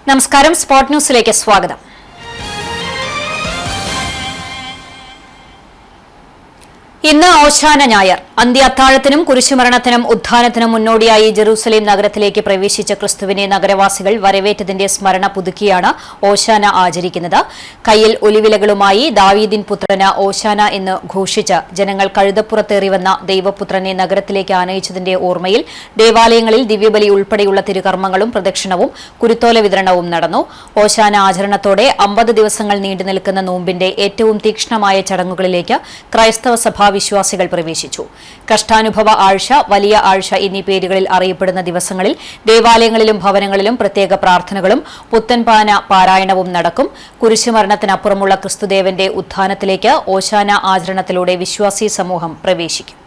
നമസ്കാരം, സ്പോട്ട് ന്യൂസിലേക്ക് സ്വാഗതം. ഇന്ന് ഓശാന ഞായർ. അന്ത്യാത്താഴത്തിനും കുരിശുമരണത്തിനും ഉത്ഥാനത്തിനും മുന്നോടിയായി ജെറൂസലേം നഗരത്തിലേക്ക് പ്രവേശിച്ച ക്രിസ്തുവിനെ നഗരവാസികൾ വരവേറ്റതിന്റെ സ്മരണ പുതുക്കിയാണ് ഓശാന ആചരിക്കുന്നത്. കയ്യിൽ ഒലിവിലകളുമായി ദാവീദിൻ പുത്രന് ഓശാന എന്ന് ഘോഷിച്ച് ജനങ്ങൾ കഴുതപ്പുറത്തേറി വന്ന ദൈവപുത്രനെ നഗരത്തിലേക്ക് ആനയിച്ചതിന്റെ ഓർമ്മയിൽ ദേവാലയങ്ങളിൽ ദിവ്യബലി ഉൾപ്പെടെയുള്ള തിരുകർമ്മങ്ങളും പ്രദക്ഷിണവും കുരുത്തോല വിതരണവും നടന്നു. ഓശാന ആചരണത്തോടെ 50 ദിവസങ്ങൾ നീണ്ടുനിൽക്കുന്ന നോമ്പിന്റെ ഏറ്റവും തീക്ഷ്ണമായ ചടങ്ങുകളിലേക്ക് ക്രൈസ്തവ സഭാ വിശ്വാസികൾ പ്രവേശിച്ചു. കഷ്ടാനുഭവ ആഴ്ച, വലിയ ആഴ്ച എന്നീ പേരുകളിൽ അറിയപ്പെടുന്ന ദിവസങ്ങളിൽ ദേവാലയങ്ങളിലും ഭവനങ്ങളിലും പ്രത്യേക പ്രാർത്ഥനകളും പുത്തൻപാന പാരായണവും നടക്കും. കുരിശുമരണത്തിനപ്പുറമുള്ള ക്രിസ്തുദേവന്റെ ഉത്ഥാനത്തിലേക്ക് ഓശാന ആചരണത്തിലൂടെ വിശ്വാസി സമൂഹം പ്രവേശിക്കും.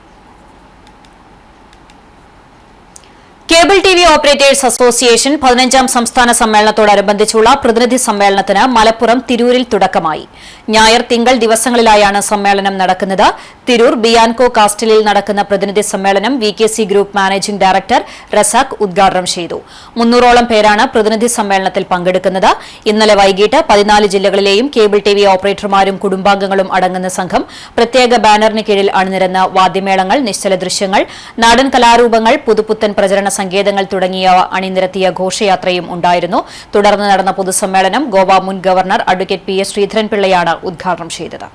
കേബിൾ ടിവി ഓപ്പറേറ്റേഴ്സ് അസോസിയേഷൻ 15ാം സംസ്ഥാന സമ്മേളനത്തോടനുബന്ധിച്ചുള്ള പ്രതിനിധി സമ്മേളനത്തിന് മലപ്പുറം തിരൂരിൽ തുടക്കമായി. ഞായർ, തിങ്കൾ ദിവസങ്ങളിലായാണ് സമ്മേളനം നടക്കുന്നത്. തിരൂർ ബിയാൻകോ കാസ്റ്റലിൽ നടക്കുന്ന പ്രതിനിധി സമ്മേളനം VKC group managing director Razak ഉദ്ഘാടനം ചെയ്തു. 300ഓളം പേരാണ് പ്രതിനിധി സമ്മേളനത്തിൽ പങ്കെടുക്കുന്നത്. ഇന്നലെ വൈകിട്ട് 14 ജില്ലകളിലെയും കേബിൾ ടിവി ഓപ്പറേറ്റർമാരും കുടുംബാംഗങ്ങളും അടങ്ങുന്ന സംഘം പ്രത്യേക ബാനറിന് കീഴിൽ അണിനിരന്ന വാദ്യമേളങ്ങൾ, നിശ്ചല ദൃശ്യങ്ങൾ, നാടൻ കലാരൂപങ്ങൾ, പുതുപുത്തൻ പ്രചരണ സങ്കേതങ്ങൾ തുടങ്ങിയവ അണിനിരത്തിയ ഘോഷയാത്രയും ഉണ്ടായിരുന്നു. തുടർന്ന് നടന്ന പൊതുസമ്മേളനം ഗോവ മുൻ ഗവർണർ അഡ്വക്കേറ്റ് PS ശ്രീധരൻപിള്ളയാണ് ഉദ്ഘാടനം ചെയ്തത്.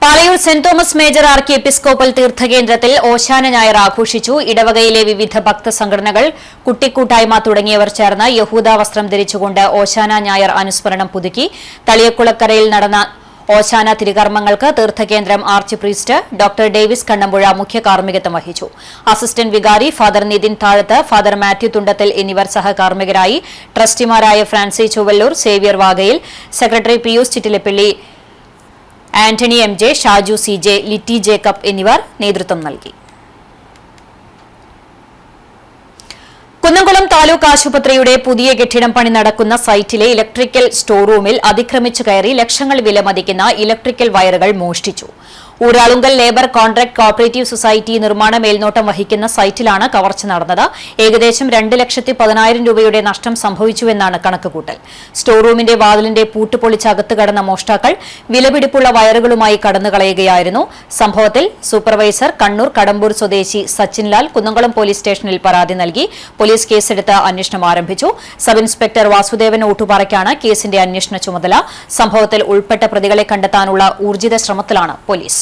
Palayur Saint Thomas major archiepiscopal തീർത്ഥകേന്ദ്രത്തിൽ ഓശാന ഞായർ ആഘോഷിച്ചു. ഇടവകയിലെ വിവിധ ഭക്തസംഘടനകൾ, കുട്ടിക്കൂട്ടായ്മ തുടങ്ങിയവർ ചേർന്ന് യഹൂദ വസ്ത്രം ധരിച്ചുകൊണ്ട് ഓശാന ഞായർ അനുസ്മരണം പുതുക്കി. തളിയക്കുളക്കരയിൽ നടന്ന ഓശാന തിരുകർമ്മങ്ങൾക്ക് തീർത്ഥകേന്ദ്രം archpriest doctor Davis Kannampuzha മുഖ്യ കാർമ്മികത്വം വഹിച്ചു. അസിസ്റ്റന്റ് വികാരി ഫാദർ നിതിൻ താഴത്ത്, ഫാദർ മാത്യു തുണ്ടത്തിൽ എന്നിവർ സഹകാർമ്മികരായി. ട്രസ്റ്റിമാരായ Francy Chowallur, Xavier Vagayil, secretary Pius Chittilappally, Antony MJ, Shaju CJ, Litty Jacob എന്നിവർ നേതൃത്വം നൽകി. കുന്നംകുളം താലൂക്ക് ആശുപത്രിയുടെ പുതിയ കെട്ടിടം പണി നടക്കുന്ന സൈറ്റിലെ ഇലക്ട്രിക്കൽ സ്റ്റോർ റൂമിൽ അതിക്രമിച്ചു കയറി ലക്ഷങ്ങൾ വിലമതിക്കുന്ന ഇലക്ട്രിക്കൽ വയറുകൾ മോഷ്ടിച്ചു. Uralungal labour contract cooperative society നിർമ്മാണ മേൽനോട്ടം വഹിക്കുന്ന സൈറ്റിലാണ് കവർച്ച നടന്നത്. ഏകദേശം 2,10,000 രൂപയുടെ നഷ്ടം സംഭവിച്ചുവെന്നാണ് കണക്കുകൂട്ടൽ. സ്റ്റോർ റൂമിന്റെ വാതിലിന്റെ പൂട്ട് പൊളിച്ച് അകത്ത് കടന്ന മോഷ്ടാക്കൾ വിലപിടിപ്പുള്ള വയറുകളുമായി കടന്നുകളയുകയായിരുന്നു. സംഭവത്തിൽ സൂപ്പർവൈസർ കണ്ണൂർ കടമ്പൂർ സ്വദേശി സച്ചിൻലാൽ കുന്നംകുളം പോലീസ് സ്റ്റേഷനിൽ പരാതി നൽകി. പോലീസ് കേസെടുത്ത് അന്വേഷണം ആരംഭിച്ചു. സബ് ഇൻസ്പെക്ടർ വാസുദേവൻ ഊട്ടുപാറയ്ക്കാണ് കേസിന്റെ അന്വേഷണ ചുമതല. സംഭവത്തിൽ ഉൾപ്പെട്ട പ്രതികളെ കണ്ടെത്താനുള്ള ഊർജിത ശ്രമത്തിലാണ് പോലീസ്.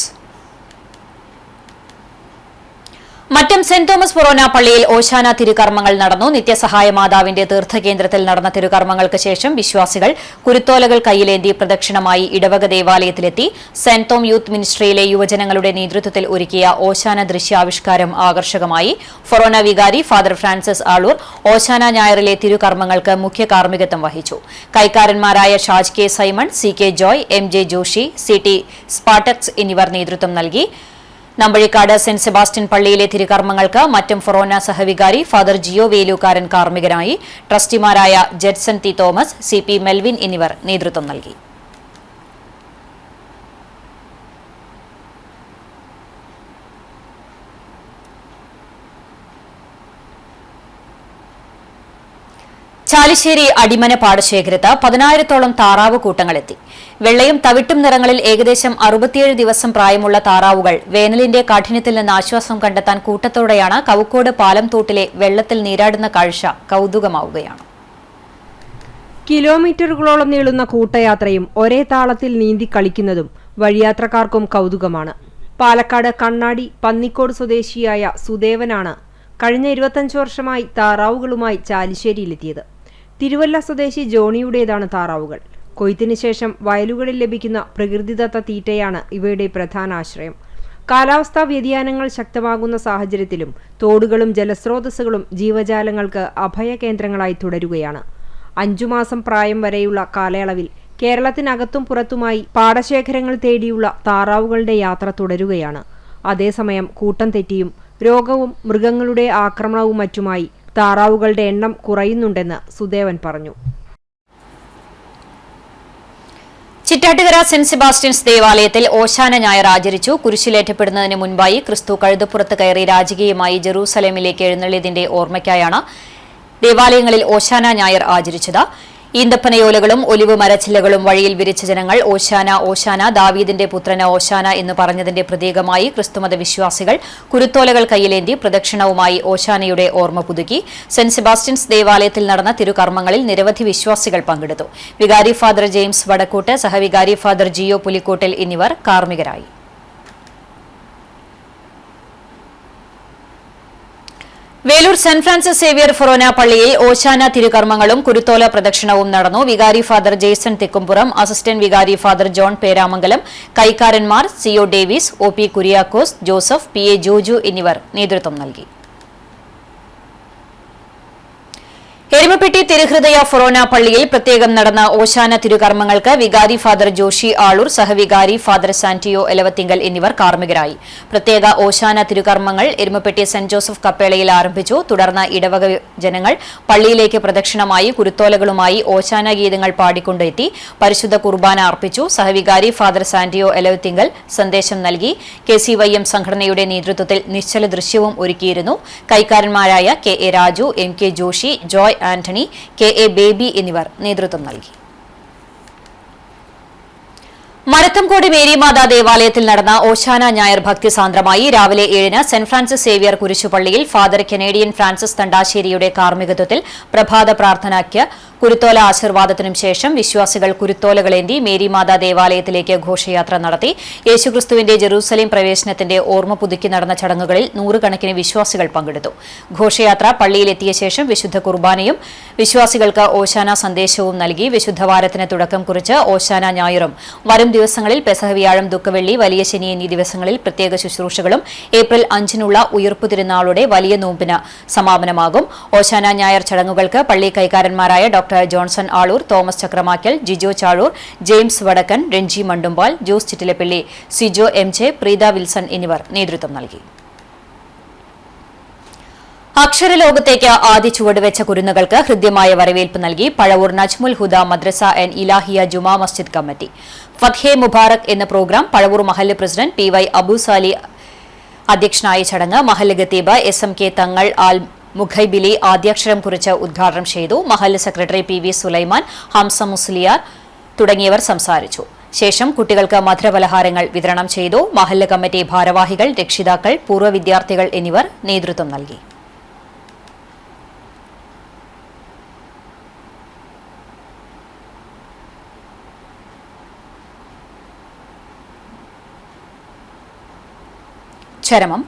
മറ്റം സെന്റ് തോമസ് ഫൊറോന പള്ളിയിൽ ഓശാന തിരുകർമ്മങ്ങൾ നടന്നു. നിത്യസഹായ മാതാവിന്റെ തീർത്ഥകേന്ദ്രത്തിൽ നടന്ന തിരുകർമ്മങ്ങൾക്ക് ശേഷം വിശ്വാസികൾ കുരുത്തോലകൾ കൈയിലേന്തി പ്രദക്ഷിണമായി ഇടവക ദേവാലയത്തിലെത്തി. സെന്റ് തോം യൂത്ത് മിനിസ്ട്രിയിലെ യുവജനങ്ങളുടെ നേതൃത്വത്തിൽ ഒരുക്കിയ ഓശാന ദൃശ്യാവിഷ്കാരം ആകർഷകമായി. ഫൊറോന വികാരി ഫാദർ ഫ്രാൻസിസ് ആളൂർ ഓശാന ഞായറിലെ തിരുകർമ്മങ്ങൾക്ക് മുഖ്യ കാർമ്മികത്വം വഹിച്ചു. കൈക്കാരന്മാരായ Shaj K Simon, CK Joy, MJ Joshy, CT Spartacus എന്നിവർ നേതൃത്വം നൽകി. നമ്പഴിക്കാട് സെന്റ് സെബാസ്റ്റ്യൻ പള്ളിയിലെ തിരുകർമ്മങ്ങൾക്ക് മറ്റം ഫൊറോന സഹവികാരി ഫാദർ ജിയോ വേലൂക്കാരൻ കാർമ്മികനായി. ട്രസ്റ്റിമാരായ Jedson T Thomas, CP Melvin എന്നിവർ നേതൃത്വം നൽകി. ചാലിശ്ശേരി അടിമന പാടശേഖരത്ത് 10,000-ഓളം താറാവ് കൂട്ടങ്ങളെത്തി. വെള്ളയും തവിട്ടും നിറങ്ങളിൽ ഏകദേശം 67 ദിവസം പ്രായമുള്ള താറാവുകൾ വേനലിന്റെ കാഠിന്യത്തിൽ നിന്ന് ആശ്വാസം കണ്ടെത്താൻ കൂട്ടത്തോടെയാണ് കവുക്കോട് പാലം തോട്ടിലെ വെള്ളത്തിൽ നീരാടുന്ന കാഴ്ച കൗതുകമാവുകയാണ്. കിലോമീറ്ററുകളോളം നീളുന്ന കൂട്ടയാത്രയും ഒരേ താളത്തിൽ നീന്തി കളിക്കുന്നതും വഴിയാത്രക്കാർക്കും കൗതുകമാണ്. പാലക്കാട് കണ്ണാടി പന്നിക്കോട് സ്വദേശിയായ സുദേവനാണ് കഴിഞ്ഞ 25 വർഷമായി താറാവുകളുമായി ചാലിശ്ശേരിയിലെത്തിയത്. തിരുവല്ല സ്വദേശി ജോണിയുടേതാണ് താറാവുകൾ. കൊയ്ത്തിന് ശേഷം വയലുകളിൽ ലഭിക്കുന്ന പ്രകൃതിദത്ത തീറ്റയാണ് ഇവയുടെ പ്രധാന ആശ്രയം. കാലാവസ്ഥാ വ്യതിയാനങ്ങൾ ശക്തമാകുന്ന സാഹചര്യത്തിലും തോടുകളും ജലസ്രോതസ്സുകളും ജീവജാലങ്ങൾക്ക് അഭയകേന്ദ്രങ്ങളായി തുടരുകയാണ്. 5 മാസം പ്രായം വരെയുള്ള കാലയളവിൽ കേരളത്തിനകത്തും പുറത്തുമായി പാടശേഖരങ്ങൾ തേടിയുള്ള താറാവുകളുടെ യാത്ര തുടരുകയാണ്. അതേസമയം കൂട്ടം തെറ്റിയും രോഗവും മൃഗങ്ങളുടെ ആക്രമണവും മറ്റുമായി താറാവുകളുടെ എണ്ണം കുറയുന്നുണ്ടെന്ന് സുദേവൻ പറഞ്ഞു. ചിറ്റാട്ടുകര സെന്റ് സെബാസ്റ്റ്യൻസ് ദേവാലയത്തിൽ ഓശാന ഞായർ ആചരിച്ചു. കുരിശിലേറ്റപ്പെടുന്നതിന് മുൻപായി ക്രിസ്തു കഴുതപ്പുറത്ത് കയറി രാജകീയമായി ജെറൂസലേമിലേക്ക് എഴുന്നള്ളിയതിന്റെ ഓർമ്മയ്ക്കായാണ് ദേവാലയങ്ങളിൽ ഓശാന ഞായർ ആചരിച്ചത്. ഈന്തപ്പനയോലകളും ഒലിവ് മരച്ചില്ലകളും വഴിയിൽ വിരിച്ച ജനങ്ങൾ ഓശാന ഓശാന ദാവീദിന്റെ പുത്രന് ഓശാന എന്ന് പറഞ്ഞതിന്റെ പ്രതീകമായി ക്രിസ്തുമത വിശ്വാസികൾ കുരുത്തോലകൾ കയ്യിലേന്തി പ്രദക്ഷിണവുമായി ഓശാനയുടെ ഓർമ്മ പുതുക്കി. സെന്റ് സെബാസ്റ്റ്യൻസ് ദേവാലയത്തിൽ നടന്ന തിരുകർമ്മങ്ങളിൽ നിരവധി വിശ്വാസികൾ പങ്കെടുത്തു. വികാരി ഫാദർ ജെയിംസ് വടക്കൂട്ട്, സഹവികാരി ഫാദർ ജിയോ പുലിക്കോട്ടിൽ എന്നിവർ കാർമ്മികരായി. Velur Saint Francis Xavier forane പള്ളിയിൽ ഓശാന തിരുകർമ്മങ്ങളും കുരുത്തോല പ്രദക്ഷിണവും നടന്നു. വികാരി ഫാദർ ജെയ്സൺ തെക്കുംപുറം, അസിസ്റ്റന്റ് വികാരി ഫാദർ ജോൺ പേരാമംഗലം, കൈക്കാരന്മാർ CO Davis, O P Kuriakose, Joseph, P A Joju എന്നിവർ നേതൃത്വം നൽകി. എരുമപ്പെട്ടി തിരുഹൃദയ ഫൊറോന പള്ളിയിൽ പ്രത്യേകം നടന്ന ഓശാന തിരുകർമ്മങ്ങൾക്ക് വികാരി ഫാദർ ജോഷി ആളൂർ, സഹവികാരി ഫാദർ സാന്റിയോ എലവത്തിങ്കൽ എന്നിവർ കാർമ്മികരായി. പ്രത്യേക ഓശാന തിരുകർമ്മങ്ങൾ എരുമപ്പെട്ടി സെന്റ് ജോസഫ് കപ്പേളയിൽ ആരംഭിച്ചു. തുടർന്ന് ഇടവക ജനങ്ങൾ പള്ളിയിലേക്ക് പ്രദക്ഷിണമായി കുരുത്തോലകളുമായി ഓശാന ഗീതങ്ങൾ പാടിക്കൊണ്ട് എത്തി പരിശുദ്ധ കുർബാന അർപ്പിച്ചു. സഹവികാരി ഫാദർ സാന്റിയോ എലവത്തിങ്കൽ സന്ദേശം നൽകി. KCYM സംഘടനയുടെ നേതൃത്വത്തിൽ നിശ്ചല ദൃശ്യവും ഒരുക്കിയിരുന്നു. കൈക്കാരന്മാരായ KA Raju, MK Joshi, Joy Antony, KA Baby എന്നിവർ നേതൃത്വം നൽകി. മരത്തംകോട് മേരിമാതാ ദേവാലയത്തിൽ നടന്ന ഓശാന ഞായർ ഭക്തിസാന്ദ്രമായി. രാവിലെ 7-ന് സെന്റ് ഫ്രാൻസിസ് സേവിയർ കുരിശുപള്ളിയിൽ ഫാദർ കനേഡിയൻ ഫ്രാൻസിസ് തണ്ടാശ്ശേരിയുടെ കാർമ്മികത്വത്തിൽ പ്രഭാത പ്രാർത്ഥനയ്ക്ക് കുരുത്തോല ആശീർവാദത്തിനും ശേഷം വിശ്വാസികൾ കുരുത്തോലകളേന്തി മേരിമാതാ ദേവാലയത്തിലേക്ക് ഘോഷയാത്ര നടത്തി. യേശുക്രിസ്തുവിന്റെ ജെറൂസലേം പ്രവേശനത്തിന്റെ ഓർമ്മ പുതുക്കി നടന്ന ചടങ്ങുകളിൽ നൂറുകണക്കിന് വിശ്വാസികൾ പങ്കെടുത്തു. ഘോഷയാത്ര പള്ളിയിലെത്തിയ ശേഷം വിശുദ്ധ കുർബാനയും വിശ്വാസികൾക്ക് ഓശാന സന്ദേശവും നൽകി. വിശുദ്ധവാരത്തിന് തുടക്കം കുറിച്ച് ഓശാന ഞായറും വരും ദിവസങ്ങളിൽ പെസഹ, വ്യാഴം, ദുഃഖവെള്ളി, വലിയ ശനി എന്നീ ദിവസങ്ങളിൽ പ്രത്യേക ശുശ്രൂഷകളും ഏപ്രിൽ 5-നുള്ള ഉയിർപ്പു തിരുനാളുടെ വലിയ നോമ്പിന് സമാപനമാകും. ഓശാന ഞായർ ചടങ്ങുകൾക്ക് പള്ളി കൈക്കാരന്മാരായ doctor Johnson Aloor, Thomas Chakramakkal, Jijo Chazhoor, James Vadakkan, Renji Mandumbal, Jose Chittilappally, Sijo MJ, Preetha Wilson എന്നിവർ നേതൃത്വം നൽകി. അക്ഷരലോകത്തേക്ക് ആദ്യ ചുവടുവെച്ച കുരുന്നുകൾക്ക് ഹൃദ്യമായ വരവേൽപ്പ് നൽകി പഴവൂർ നജ്മുൽ ഹുദ മദ്രസ ആൻഡ് ഇലാഹിയ ജുമാ മസ്ജിദ് കമ്മിറ്റി. ഫത്ഹെ മുബാറക് എന്ന പ്രോഗ്രാം പഴവൂർ മഹല്ല് പ്രസിഡന്റ് PY അബൂസാലി അധ്യക്ഷനായ ചടങ്ങ് മഹല്ല് ഖത്തീബ് SMK തങ്ങൾ ആൽ മുഖൈബിലി ആദ്യാക്ഷരം കുറിച്ച് ഉദ്ഘാടനം ചെയ്തു. മഹല്ല് സെക്രട്ടറി PV സുലൈമാൻ, ഹംസ മുസ്ലിയാർ തുടങ്ങിയവർ സംസാരിച്ചു. ശേഷം കുട്ടികൾക്ക് മധുരപലഹാരങ്ങൾ വിതരണം ചെയ്തു. മഹല്ല് കമ്മിറ്റി ഭാരവാഹികൾ, രക്ഷിതാക്കൾ, പൂർവ്വ വിദ്യാർത്ഥികൾ എന്നിവർ നേതൃത്വം നൽകി. ചരമം.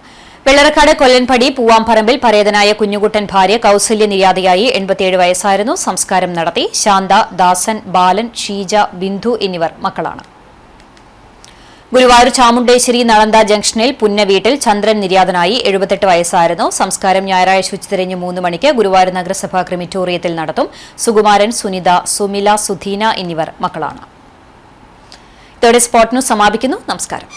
വെള്ളറക്കാട് കൊല്ലൻപടി പൂവാംപറമ്പിൽ പരേതനായ കുഞ്ഞുകുട്ടൻ ഭാര്യ കൌസല്യ നിര്യാതയായി. 87 വയസ്സായിരുന്നു. സംസ്കാരം നടത്തി. ശാന്ത, ദാസൻ, ബാലൻ, ഷീജ, ബിന്ദു എന്നിവർ മക്കളാണ്. ഗുരുവായൂർ ചാമുണ്ടേശ്വരി നളന്ദ ജംഗ്ഷനിൽ പുന്നവീട്ടിൽ ചന്ദ്രൻ നിര്യാതനായി. 78 വയസ്സായിരുന്നു. സംസ്കാരം ഞായറാഴ്ച ഉച്ചതിരിഞ്ഞ് 3 മണിക്ക് ഗുരുവായൂർ നഗരസഭാ ക്രിമിറ്റോറിയത്തിൽ നടത്തും. സുകുമാരൻ, സുനിത, സുമില, സുധീന എന്നിവർ മക്കളാണ്. ഇതോടെ സ്പോട്ട് ന്യൂസ് സമാപിക്കുന്നു. നമസ്കാരം.